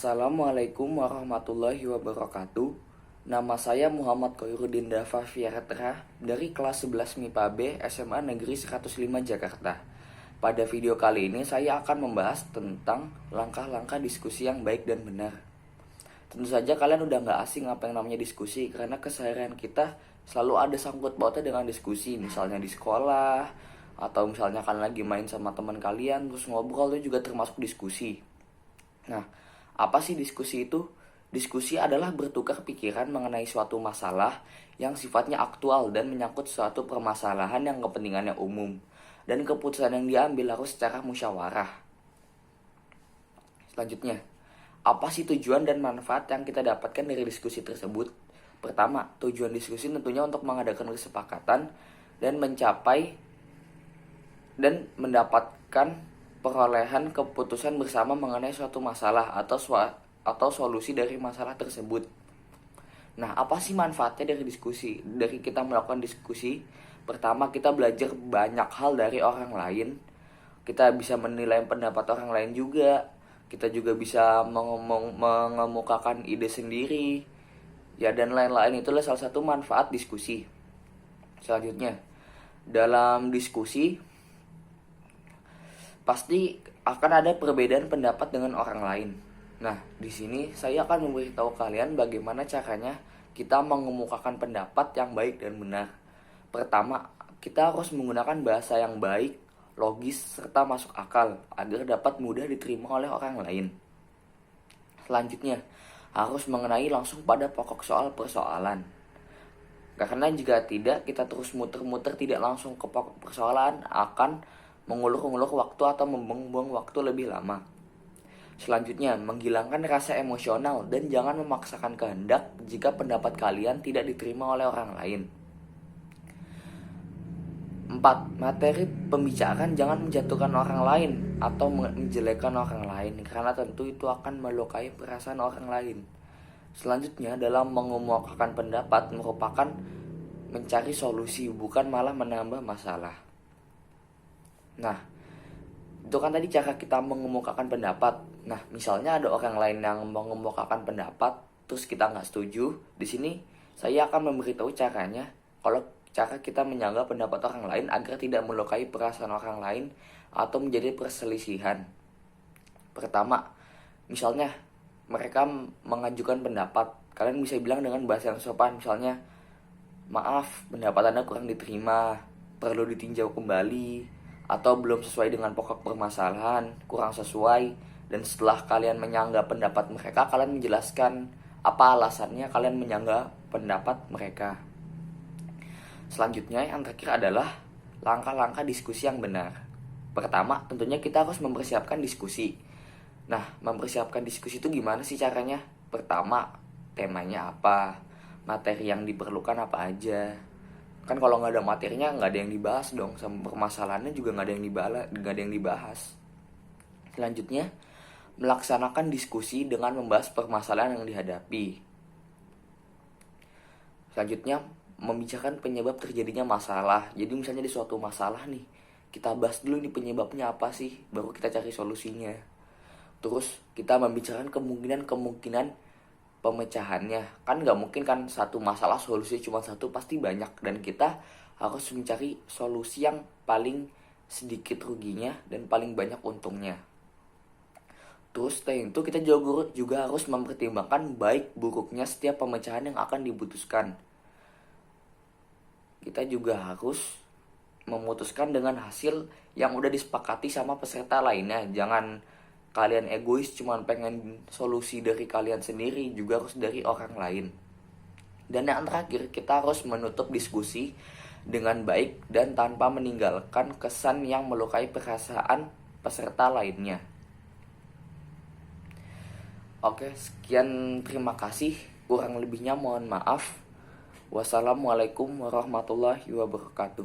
Assalamualaikum warahmatullahi wabarakatuh. Nama saya Muhammad Khairuddin Dafa Fiaretra dari kelas 11 MIPA B SMA Negeri 105 Jakarta. Pada video kali ini saya akan membahas tentang langkah-langkah diskusi yang baik dan benar. Tentu saja kalian udah gak asing apa yang namanya diskusi, karena keseharian kita selalu ada sangkut pautnya dengan diskusi. Misalnya di sekolah, atau misalnya kalian lagi main sama teman kalian terus ngobrol, itu juga termasuk diskusi. Nah, apa sih diskusi itu? Diskusi adalah bertukar pikiran mengenai suatu masalah yang sifatnya aktual dan menyangkut suatu permasalahan yang kepentingannya umum, dan keputusan yang diambil harus secara musyawarah. Selanjutnya, apa sih tujuan dan manfaat yang kita dapatkan dari diskusi tersebut? Pertama, tujuan diskusi tentunya untuk mengadakan kesepakatan dan mendapatkan perolehan keputusan bersama mengenai suatu masalah atau solusi dari masalah tersebut. Nah, apa sih manfaatnya dari diskusi? Dari kita melakukan diskusi, pertama kita belajar banyak hal dari orang lain. Kita bisa menilai pendapat orang lain juga. Kita juga bisa mengemukakan ide sendiri. Ya, dan lain-lain. Itulah salah satu manfaat diskusi. Selanjutnya, dalam diskusi pasti akan ada perbedaan pendapat dengan orang lain. Nah, di sini saya akan memberitahu kalian bagaimana caranya kita mengemukakan pendapat yang baik dan benar. Pertama, kita harus menggunakan bahasa yang baik, logis, serta masuk akal agar dapat mudah diterima oleh orang lain. Selanjutnya, harus mengenai langsung pada pokok soal persoalan. Karena jika tidak, kita terus muter-muter tidak langsung ke pokok persoalan, akan mengulur-ulur waktu atau membuang-buang waktu lebih lama. Selanjutnya, menghilangkan rasa emosional dan jangan memaksakan kehendak jika pendapat kalian tidak diterima oleh orang lain. 4. Materi pembicaraan jangan menjatuhkan orang lain atau menjelekkan orang lain, karena tentu itu akan melukai perasaan orang lain. Selanjutnya, dalam mengemukakan pendapat merupakan mencari solusi, bukan malah menambah masalah. Nah, itu kan tadi cara kita mengemukakan pendapat. Nah, misalnya ada orang lain yang mengemukakan pendapat, terus kita nggak setuju. Di sini saya akan memberitahu caranya, kalau cara kita menyanggah pendapat orang lain agar tidak melukai perasaan orang lain atau menjadi perselisihan. Pertama, misalnya mereka mengajukan pendapat, kalian bisa bilang dengan bahasa yang sopan, misalnya, maaf, pendapat Anda kurang diterima, perlu ditinjau kembali, atau belum sesuai dengan pokok permasalahan, kurang sesuai. Dan setelah kalian menyanggah pendapat mereka, kalian menjelaskan apa alasannya kalian menyanggah pendapat mereka. Selanjutnya, yang terakhir adalah langkah-langkah diskusi yang benar. Pertama, tentunya kita harus mempersiapkan diskusi. Nah, mempersiapkan diskusi itu gimana sih caranya? Pertama, temanya apa? Materi yang diperlukan apa aja? Kan kalau nggak ada materinya nggak ada yang dibahas dong, sama permasalahannya juga nggak ada yang dibahas. Selanjutnya, melaksanakan diskusi dengan membahas permasalahan yang dihadapi. Selanjutnya, membicarakan penyebab terjadinya masalah. Jadi misalnya di suatu masalah nih, kita bahas dulu nih penyebabnya apa sih, baru kita cari solusinya. Terus kita membicarakan kemungkinan pemecahannya. Kan nggak mungkin kan satu masalah solusi cuma satu, pasti banyak, dan kita harus mencari solusi yang paling sedikit ruginya dan paling banyak untungnya. Terus setelah itu kita juga harus mempertimbangkan baik buruknya setiap pemecahan yang akan diputuskan. Kita juga harus memutuskan dengan hasil yang udah disepakati sama peserta lainnya. Jangan kalian egois cuman pengen solusi dari kalian sendiri, juga harus dari orang lain. Dan yang terakhir, kita harus menutup diskusi dengan baik dan tanpa meninggalkan kesan yang melukai perasaan peserta lainnya. Oke, sekian, terima kasih. Kurang lebihnya mohon maaf. Wassalamualaikum warahmatullahi wabarakatuh.